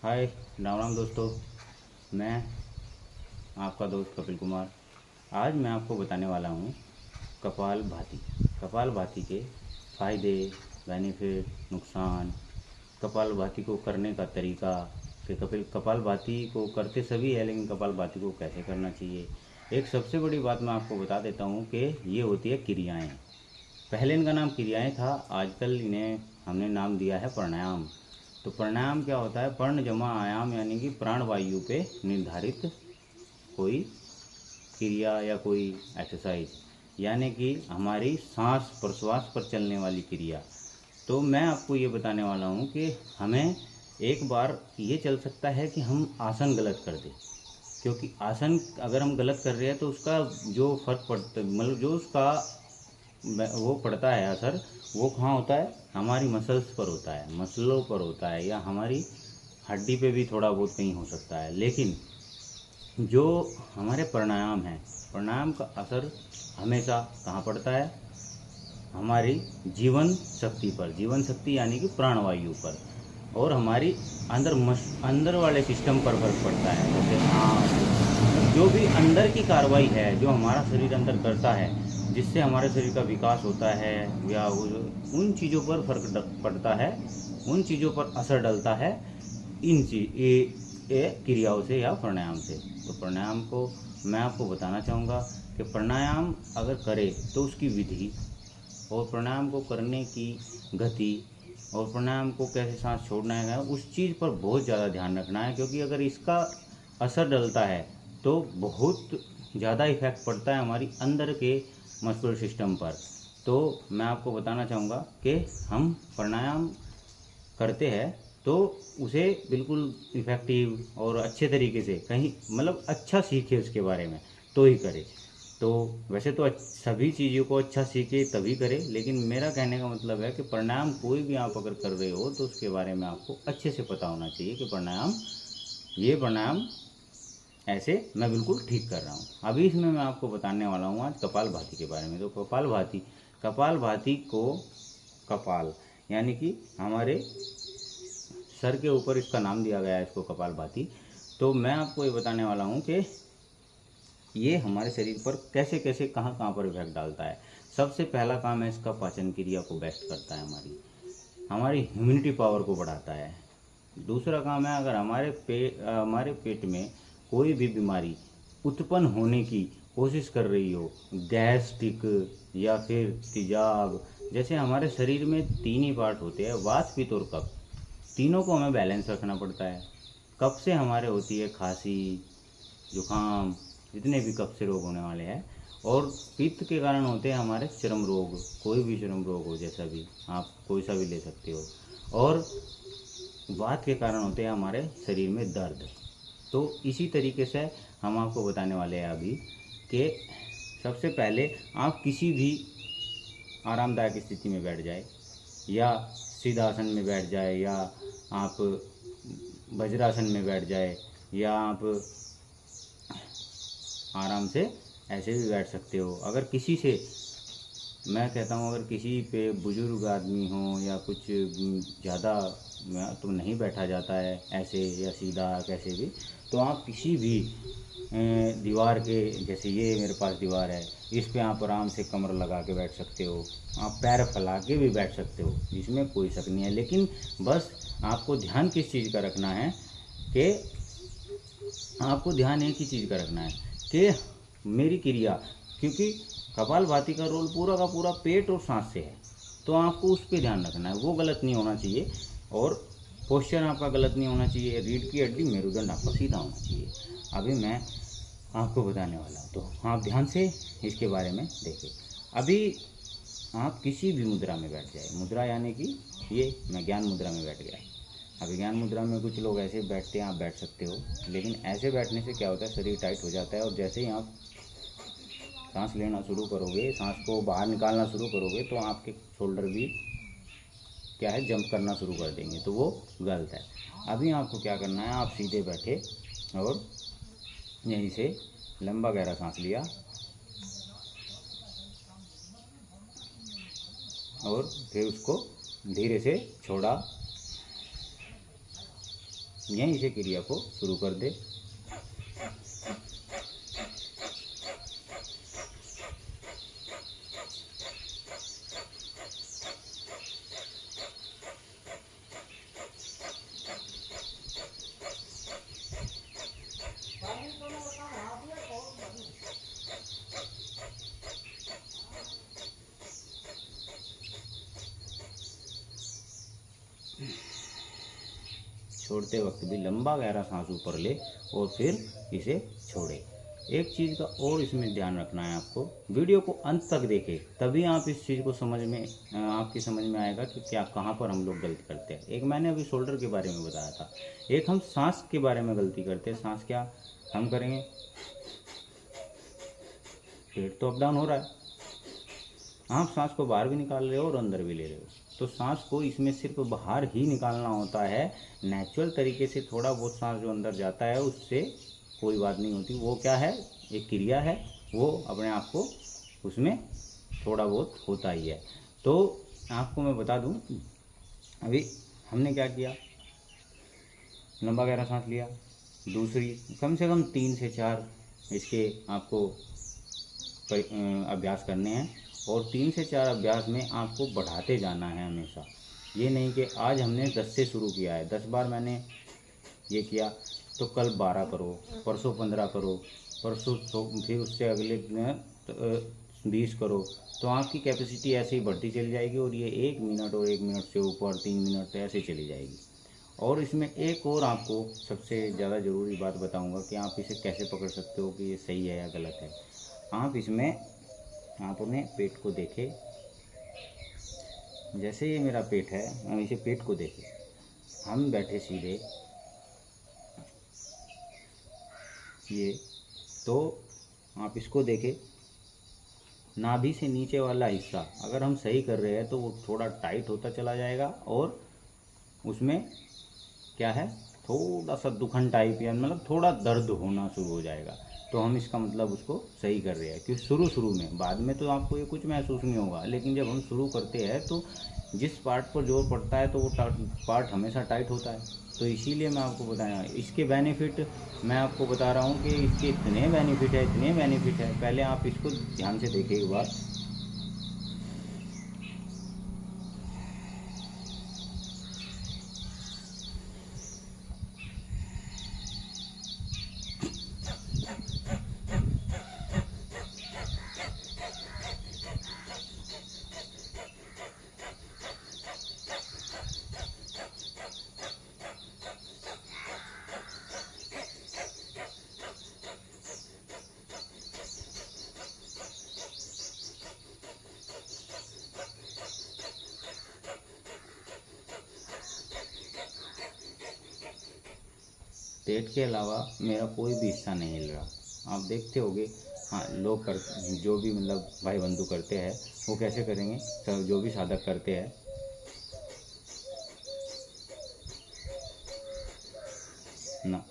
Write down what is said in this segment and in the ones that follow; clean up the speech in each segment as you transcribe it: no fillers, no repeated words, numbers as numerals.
हाय राम राम दोस्तों। मैं आपका दोस्त कपिल कुमार। आज मैं आपको बताने वाला हूँ कपालभाति। कपालभाति के फ़ायदे, बेनिफिट, नुकसान, कपालभाति को करने का तरीका, कि कपालभाति को करते सभी है लेकिन कपालभाति को कैसे करना चाहिए। एक सबसे बड़ी बात मैं आपको बता देता हूँ कि ये होती है क्रियाएँ। पहले इनका नाम क्रियाएँ था, आजकल इन्हें हमने नाम दिया है प्राणायाम। तो प्राणायाम क्या होता है? पर्ण जमा आयाम, यानी कि प्राणवायु पे निर्धारित कोई क्रिया या कोई एक्सरसाइज, यानी कि हमारी सांस प्रश्वास पर चलने वाली क्रिया। तो मैं आपको ये बताने वाला हूँ कि हमें एक बार ये चल सकता है कि हम आसन गलत कर दें, क्योंकि आसन अगर हम गलत कर रहे हैं तो उसका जो फर्क पड़ता, मतलब जो उसका वो पड़ता है असर, वो कहाँ होता है? हमारी मसल्स पर होता है, मसलों पर होता है, या हमारी हड्डी पे भी थोड़ा बहुत कहीं हो सकता है। लेकिन जो हमारे प्राणायाम है, प्राणायाम का असर हमेशा कहाँ पड़ता है? हमारी जीवन शक्ति पर। जीवन शक्ति यानी कि प्राणवायु पर, और हमारी अंदर वाले सिस्टम पर फर्क पड़ता है। जैसे जो भी अंदर की कार्रवाई है, जो हमारा शरीर अंदर करता है, जिससे हमारे शरीर का विकास होता है, या उन चीज़ों पर फर्क पड़ता है, उन चीज़ों पर असर डलता है इन ये क्रियाओं से या प्राणायाम से। तो प्राणायाम को मैं आपको बताना चाहूँगा कि प्राणायाम अगर करें तो उसकी विधि, और प्राणायाम को करने की गति, और प्राणायाम को कैसे सांस छोड़ना है, उस चीज़ पर बहुत ज़्यादा ध्यान रखना है। क्योंकि अगर इसका असर डलता है तो बहुत ज़्यादा इफेक्ट पड़ता है हमारी अंदर के मस्कुलर सिस्टम पर। तो मैं आपको बताना चाहूँगा कि हम प्राणायाम करते हैं तो उसे बिल्कुल इफ़ेक्टिव और अच्छे तरीके से, कहीं मतलब अच्छा सीखे उसके बारे में तो ही करें। तो वैसे तो सभी चीज़ों को अच्छा सीखे तभी करें, लेकिन मेरा कहने का मतलब है कि प्राणायाम कोई भी आप अगर कर रहे हो तो उसके बारे में आपको अच्छे से पता होना चाहिए कि ये प्राणायाम ऐसे मैं बिल्कुल ठीक कर रहा हूँ। अभी इसमें मैं आपको बताने वाला हूँ आज कपालभाति के बारे में। तो कपालभाति को, कपाल यानी कि हमारे सर के ऊपर इसका नाम दिया गया है, इसको कपालभाति। तो मैं आपको ये बताने वाला हूँ कि ये हमारे शरीर पर कैसे कैसे कहाँ कहाँ पर इफेक्ट डालता है। सबसे पहला काम है इसका, पाचन क्रिया को बेस्ट करता है, हमारी इम्यूनिटी पावर को बढ़ाता है। दूसरा काम है, अगर हमारे पेट में कोई भी बीमारी उत्पन्न होने की कोशिश कर रही हो, गैस्ट्रिक या फिर तेजाब, जैसे हमारे शरीर में तीन ही पार्ट होते हैं, वात, पित्त और कफ। तीनों को हमें बैलेंस रखना पड़ता है। कफ से हमारे होती है खांसी, जुकाम, जितने भी कफ से रोग होने वाले हैं। और पित्त के कारण होते हैं हमारे चर्म रोग, कोई भी चर्म रोग हो, जैसा भी आप कोई सा भी ले सकते हो। और वात के कारण होते हैं हमारे शरीर में दर्द। तो इसी तरीके से हम आपको बताने वाले हैं अभी कि सबसे पहले आप किसी भी आरामदायक स्थिति में बैठ जाए, या सीधासन में बैठ जाए, या आप वज्रासन में बैठ जाए, या आप आराम से ऐसे भी बैठ सकते हो। अगर किसी से, मैं कहता हूँ, अगर किसी पे बुजुर्ग आदमी हो या कुछ ज़्यादा तो नहीं बैठा जाता है ऐसे या सीधा कैसे भी, तो आप किसी भी दीवार के, जैसे ये मेरे पास दीवार है, इस पे आप आराम से कमर लगा के बैठ सकते हो। आप पैर फैला के भी बैठ सकते हो, इसमें कोई शक नहीं है। लेकिन बस आपको ध्यान किस चीज़ का रखना है कि आपको ध्यान एक ही चीज़ का रखना है कि मेरी क्रिया, क्योंकि कपालभाति का रोल पूरा का पूरा पेट और सांस से है, तो आपको उस पर ध्यान रखना है, वो गलत नहीं होना चाहिए। और पोस्चर आपका गलत नहीं होना चाहिए, रीढ़ की हड्डी, मेरुदंड आपका सीधा होना चाहिए। अभी मैं आपको बताने वाला हूँ, तो आप ध्यान से इसके बारे में देखें। अभी आप किसी भी मुद्रा में बैठ जाए, मुद्रा यानी कि ये मैं ज्ञान मुद्रा में बैठ गया। अभी ज्ञान मुद्रा में कुछ लोग ऐसे बैठते हैं, आप बैठ सकते हो, लेकिन ऐसे बैठने से क्या होता है, शरीर टाइट हो जाता है। और जैसे ही आप सांस लेना शुरू करोगे, सांस को बाहर निकालना शुरू करोगे, तो आपके शोल्डर भी क्या है, जंप करना शुरू कर देंगे, तो वो गलत है। अभी आपको क्या करना है, आप सीधे बैठे और यहीं से लंबा गहरा सांस लिया, और फिर उसको धीरे से छोड़ा, यहीं से क्रिया को शुरू कर दे। छोड़ते वक्त भी लंबा गहरा सांस ऊपर ले और फिर इसे छोड़े। एक चीज़ का और इसमें ध्यान रखना है आपको, वीडियो को अंत तक देखें, तभी आप इस चीज़ को समझ में आपकी समझ में आएगा कि क्या कहाँ पर हम लोग गलती करते हैं। एक मैंने अभी शोल्डर के बारे में बताया था, एक हम सांस के बारे में गलती करते हैं। सांस क्या हम करेंगे, पेट तो अप डाउन हो रहा है, आप सांस को बाहर भी निकाल रहे हो और अंदर भी ले रहे हो, तो सांस को इसमें सिर्फ बाहर ही निकालना होता है। नेचुरल तरीके से थोड़ा बहुत सांस जो अंदर जाता है उससे कोई बात नहीं होती, वो क्या है, एक क्रिया है, वो अपने आप को उसमें थोड़ा बहुत होता ही है। तो आपको मैं बता दूं, अभी हमने क्या किया, लंबा गहरा सांस लिया, दूसरी कम से कम 3 से 4 इसके आपको अभ्यास करने हैं, और 3 से 4 अभ्यास में आपको बढ़ाते जाना है हमेशा। ये नहीं कि आज हमने 10 से शुरू किया है, 10 बार मैंने ये किया तो कल 12 करो, परसों 15 करो, परसों तो फिर उससे अगले 20 करो, तो आपकी कैपेसिटी ऐसे ही बढ़ती चली जाएगी और ये 1 मिनट और 1 मिनट से ऊपर 3 मिनट ऐसे चली जाएगी। और इसमें एक और आपको सबसे ज़्यादा ज़रूरी बात बताऊंगा कि आप इसे कैसे पकड़ सकते हो कि ये सही है या गलत है। आप इसमें आप अपने पेट को देखें, जैसे ये मेरा पेट है, हम इसे पेट को देखें, हम बैठे सीधे, ये तो आप इसको देखें, नाभि से नीचे वाला हिस्सा अगर हम सही कर रहे हैं तो वो थोड़ा टाइट होता चला जाएगा और उसमें क्या है, थोड़ा सा दुखन टाइप या मतलब थोड़ा दर्द होना शुरू हो जाएगा, तो हम इसका मतलब उसको सही कर रहे हैं। क्योंकि शुरू में, बाद में तो आपको ये कुछ महसूस नहीं होगा, लेकिन जब हम शुरू करते हैं तो जिस पार्ट पर जोर पड़ता है तो वो पार्ट हमेशा टाइट होता है। तो इसीलिए मैं आपको बताया, इसके बेनिफिट मैं आपको बता रहा हूँ कि इसके इतने बेनिफिट है, पहले आप इसको ध्यान से देखें एक बार। पेट के अलावा मेरा कोई भी हिस्सा नहीं हिल रहा, आप देखते होगे। हाँ, लोग कर जो भी मतलब भाई बंधु करते हैं वो कैसे करेंगे, सब जो भी साधक करते हैं ना,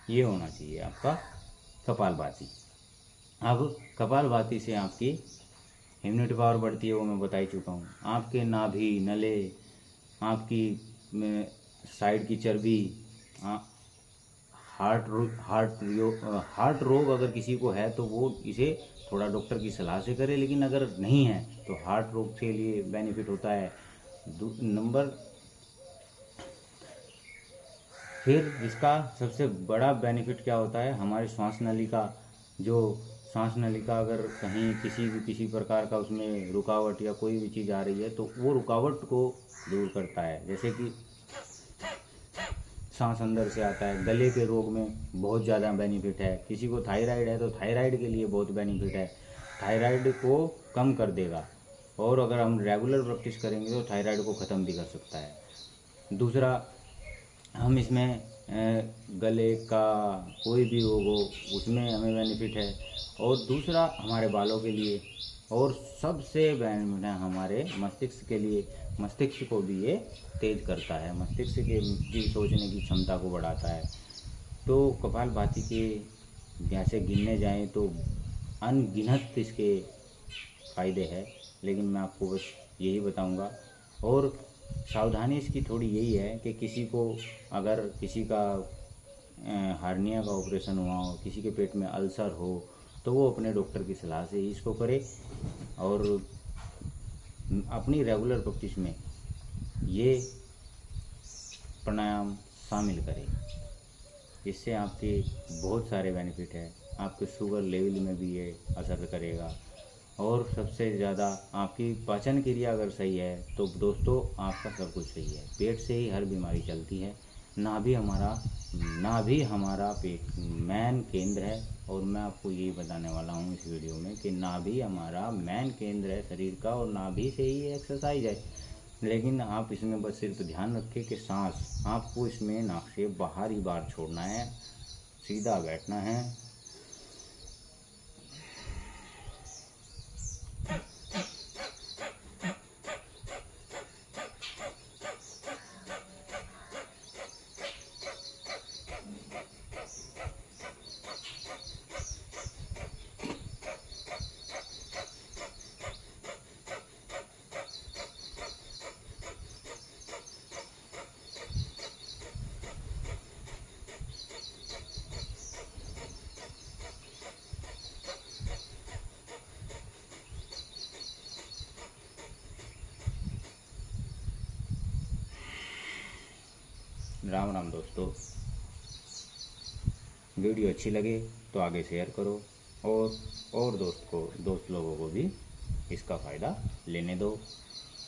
ये होना चाहिए आपका कपालभाति। अब कपालभाति से आपकी इम्यूनिटी पावर बढ़ती है, वो मैं बता ही चुका हूँ। आपके नाभि नले, आपकी साइड की चर्बी, हार्ट रोग अगर किसी को है तो वो इसे थोड़ा डॉक्टर की सलाह से करे, लेकिन अगर नहीं है तो हार्ट रोग के लिए बेनिफिट होता है। नंबर फिर इसका सबसे बड़ा बेनिफिट क्या होता है, हमारी श्वास नलिका, जो सांस नलिका अगर कहीं किसी प्रकार का उसमें रुकावट या कोई भी चीज़ आ रही है तो वो रुकावट को दूर करता है। जैसे कि सांस अंदर से आता है, गले के रोग में बहुत ज़्यादा बेनिफिट है। किसी को थायराइड है तो थायराइड के लिए बहुत बेनिफिट है, थायराइड को कम कर देगा, और अगर हम रेगुलर प्रैक्टिस करेंगे तो थायराइड को ख़त्म भी कर सकता है। दूसरा, हम इसमें गले का कोई भी रोग हो उसमें हमें बेनिफिट है, और दूसरा हमारे बालों के लिए, और सबसे बेनिफिट है हमारे मस्तिष्क के लिए। मस्तिष्क को भी ये तेज करता है, मस्तिष्क की सोचने की क्षमता को बढ़ाता है। तो कपालभाति के जैसे गिनने जाएं तो अनगिनत इसके फ़ायदे हैं, लेकिन मैं आपको बस यही बताऊंगा। और सावधानी इसकी थोड़ी यही है कि किसी को अगर किसी का हार्निया का ऑपरेशन हुआ हो, किसी के पेट में अल्सर हो, तो वो अपने डॉक्टर की सलाह से ही इसको करे और अपनी रेगुलर प्रैक्टिस में ये प्राणायाम शामिल करें। इससे आपके बहुत सारे बेनिफिट है। आपके शुगर लेवल में भी ये असर करेगा और सबसे ज़्यादा आपकी पाचन क्रिया अगर सही है तो दोस्तों आपका सब कुछ सही है। पेट से ही हर बीमारी चलती है। नाभि हमारा पेट मेन केंद्र है और मैं आपको यही बताने वाला हूँ इस वीडियो में कि नाभि हमारा मेन केंद्र है शरीर का और नाभि से ही एक्सरसाइज है। लेकिन आप इसमें बस सिर्फ ध्यान रखें कि सांस आपको इसमें नाक से बाहर ही बाहर छोड़ना है, सीधा बैठना है। राम राम दोस्तों, वीडियो अच्छी लगे तो आगे शेयर करो और दोस्त लोगों को भी इसका फ़ायदा लेने दो।